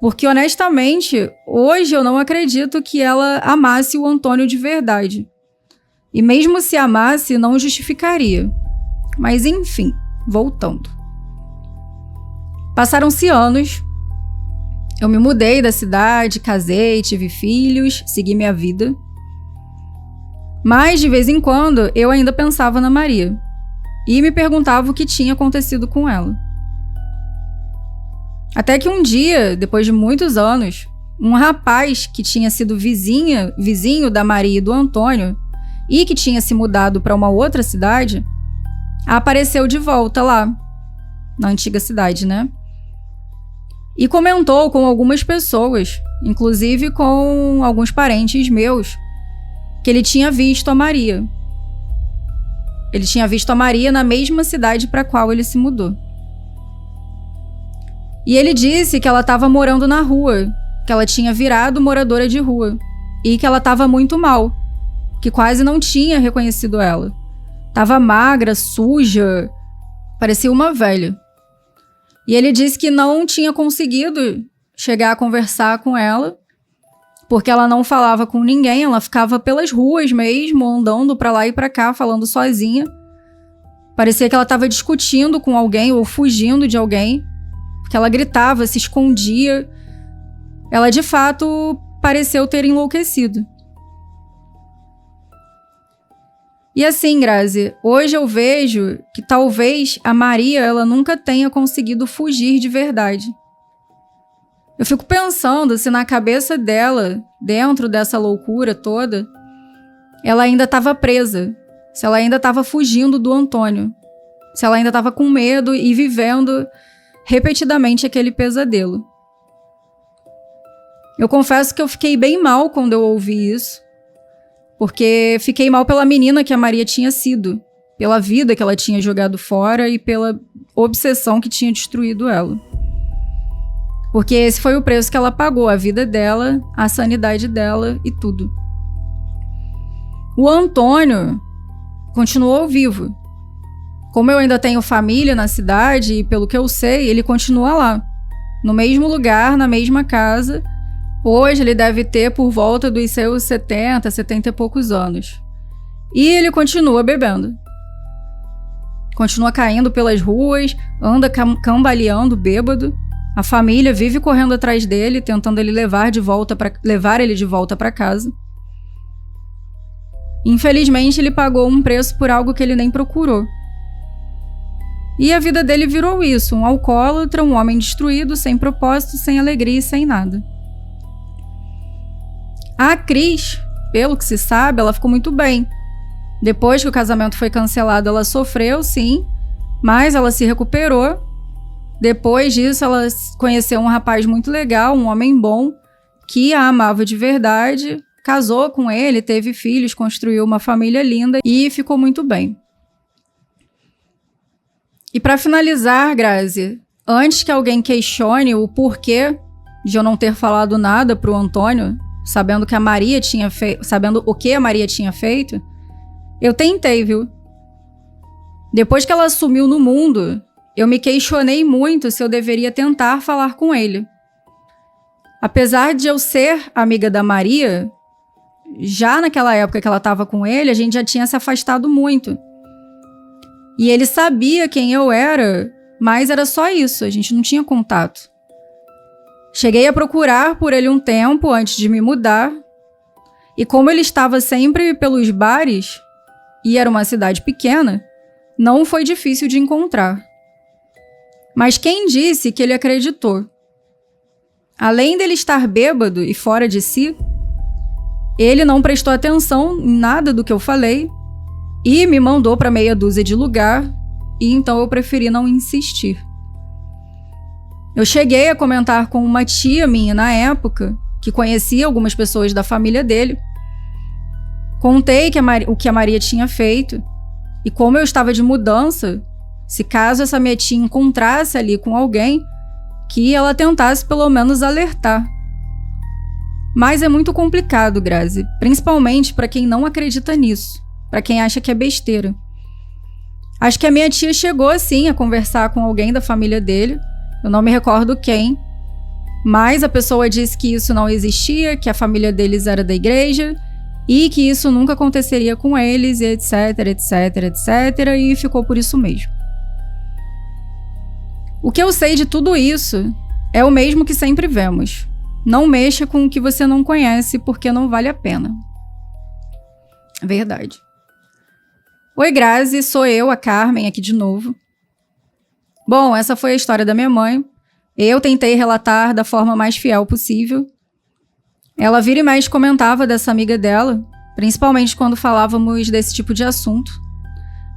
Porque, honestamente, hoje eu não acredito que ela amasse o Antônio de verdade. E mesmo se amasse, não justificaria. Mas, enfim, voltando. Passaram-se anos. Eu me mudei da cidade, casei, tive filhos, segui minha vida. Mas, de vez em quando, eu ainda pensava na Maria. E me perguntava o que tinha acontecido com ela. Até que um dia, depois de muitos anos, um rapaz que tinha sido vizinho da Maria e do Antônio e que tinha se mudado para uma outra cidade, apareceu de volta lá, na antiga cidade, né? E comentou com algumas pessoas, inclusive com alguns parentes meus, que ele tinha visto a Maria. Ele tinha visto a Maria na mesma cidade para a qual ele se mudou. E ele disse que ela estava morando na rua, que ela tinha virado moradora de rua e que ela estava muito mal, que quase não tinha reconhecido ela. Estava magra, suja, parecia uma velha. E ele disse que não tinha conseguido chegar a conversar com ela porque ela não falava com ninguém, ela ficava pelas ruas mesmo, andando pra lá e pra cá, falando sozinha. Parecia que ela estava discutindo com alguém ou fugindo de alguém, porque ela gritava, se escondia. Ela, de fato, pareceu ter enlouquecido. E assim, Grazi, hoje eu vejo que talvez a Maria ela nunca tenha conseguido fugir de verdade. Eu fico pensando se na cabeça dela, dentro dessa loucura toda, ela ainda estava presa, se ela ainda estava fugindo do Antônio, se ela ainda estava com medo e vivendo repetidamente aquele pesadelo. Eu confesso que eu fiquei bem mal quando eu ouvi isso, porque fiquei mal pela menina que a Maria tinha sido, pela vida que ela tinha jogado fora e pela obsessão que tinha destruído ela. Porque esse foi o preço que ela pagou, a vida dela, a sanidade dela e tudo. O Antônio continuou vivo. Como eu ainda tenho família na cidade e pelo que eu sei, ele continua lá, no mesmo lugar, na mesma casa. Hoje ele deve ter por volta dos seus 70 e poucos anos. E ele continua bebendo. Continua caindo pelas ruas, anda cambaleando bêbado. A família vive correndo atrás dele, tentando ele levar ele de volta para casa. Infelizmente, ele pagou um preço por algo que ele nem procurou. E a vida dele virou isso, um alcoólatra, um homem destruído, sem propósito, sem alegria e sem nada. A Cris, pelo que se sabe, ela ficou muito bem. Depois que o casamento foi cancelado, ela sofreu, sim, mas ela se recuperou. Depois disso, ela conheceu um rapaz muito legal, um homem bom, que a amava de verdade, casou com ele, teve filhos, construiu uma família linda e ficou muito bem. E para finalizar, Grazi, antes que alguém questione o porquê de eu não ter falado nada pro Antônio, sabendo o que a Maria tinha feito, eu tentei, viu? Depois que ela sumiu no mundo, eu me questionei muito se eu deveria tentar falar com ele. Apesar de eu ser amiga da Maria, já naquela época que ela estava com ele, a gente já tinha se afastado muito. E ele sabia quem eu era, mas era só isso, a gente não tinha contato. Cheguei a procurar por ele um tempo antes de me mudar, e como ele estava sempre pelos bares, e era uma cidade pequena, não foi difícil de encontrar. Mas quem disse que ele acreditou? Além dele estar bêbado e fora de si, ele não prestou atenção em nada do que eu falei e me mandou para meia dúzia de lugar, e então eu preferi não insistir. Eu cheguei a comentar com uma tia minha na época, que conhecia algumas pessoas da família dele. Contei o que a Maria tinha feito, e como eu estava de mudança, se caso essa minha tia encontrasse ali com alguém, que ela tentasse pelo menos alertar. Mas é muito complicado, Grazi, principalmente para quem não acredita nisso, para quem acha que é besteira. Acho que a minha tia chegou sim a conversar com alguém da família dele, eu não me recordo quem, mas a pessoa disse que isso não existia, que a família deles era da igreja e que isso nunca aconteceria com eles, etc, etc, etc, e ficou por isso mesmo. O que eu sei de tudo isso é o mesmo que sempre vemos. Não mexa com o que você não conhece, porque não vale a pena. Verdade. Oi, Grazi, sou eu, a Carmen, aqui de novo. Bom, essa foi a história da minha mãe. Eu tentei relatar da forma mais fiel possível. Ela vira e mexe comentava dessa amiga dela, principalmente quando falávamos desse tipo de assunto.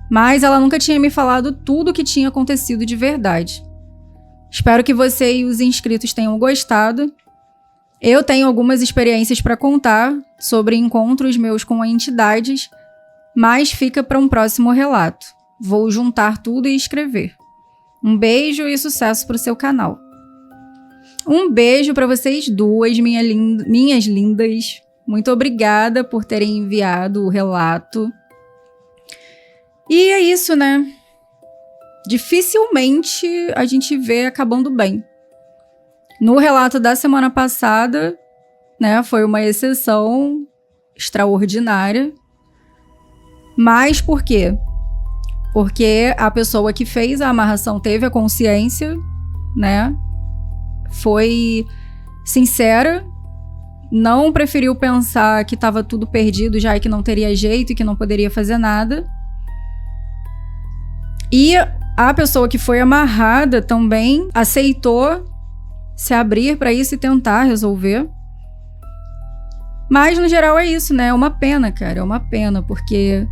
Mas ela nunca tinha me falado tudo o que tinha acontecido de verdade. Espero que você e os inscritos tenham gostado. Eu tenho algumas experiências para contar sobre encontros meus com entidades, mas fica para um próximo relato. Vou juntar tudo e escrever. Um beijo e sucesso para o seu canal. Um beijo para vocês duas, minhas lindas. Muito obrigada por terem enviado o relato. E é isso, né? Dificilmente a gente vê acabando bem. No relato da semana passada, né? Foi uma exceção extraordinária. Mas por quê? Porque a pessoa que fez a amarração teve a consciência, né? Foi sincera, não preferiu pensar que estava tudo perdido já e que não teria jeito e que não poderia fazer nada. E a pessoa que foi amarrada também aceitou se abrir para isso e tentar resolver. Mas, no geral, é isso, né? É uma pena, cara. É uma pena, porque...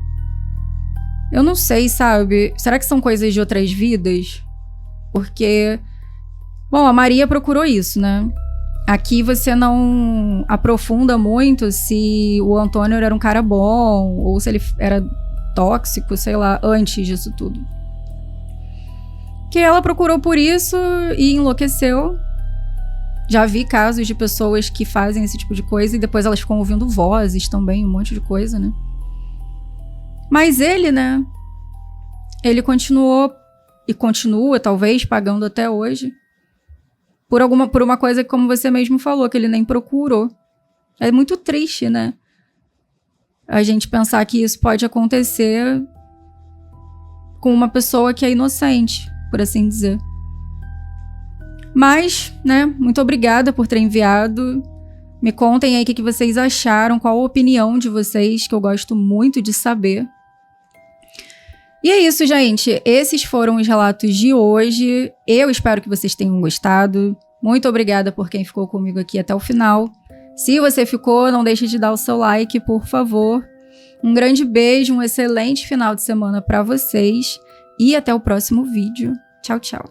eu não sei, sabe? Será que são coisas de outras vidas? Porque... bom, a Maria procurou isso, né? Aqui você não aprofunda muito se o Antônio era um cara bom ou se ele era tóxico, sei lá, antes disso tudo. Que ela procurou por isso e enlouqueceu. Já vi casos de pessoas que fazem esse tipo de coisa e depois elas ficam ouvindo vozes também, um monte de coisa, né? Mas ele, né? Ele continuou e continua, talvez, pagando até hoje. Por uma coisa que, como você mesmo falou, que ele nem procurou. É muito triste, né? A gente pensar que isso pode acontecer com uma pessoa que é inocente, por assim dizer. Mas, né, muito obrigada por ter enviado. Me contem aí o que vocês acharam, qual a opinião de vocês, que eu gosto muito de saber. E é isso, gente. Esses foram os relatos de hoje. Eu espero que vocês tenham gostado. Muito obrigada por quem ficou comigo aqui até o final. Se você ficou, não deixe de dar o seu like, por favor. Um grande beijo, um excelente final de semana para vocês. E até o próximo vídeo. Tchau, tchau.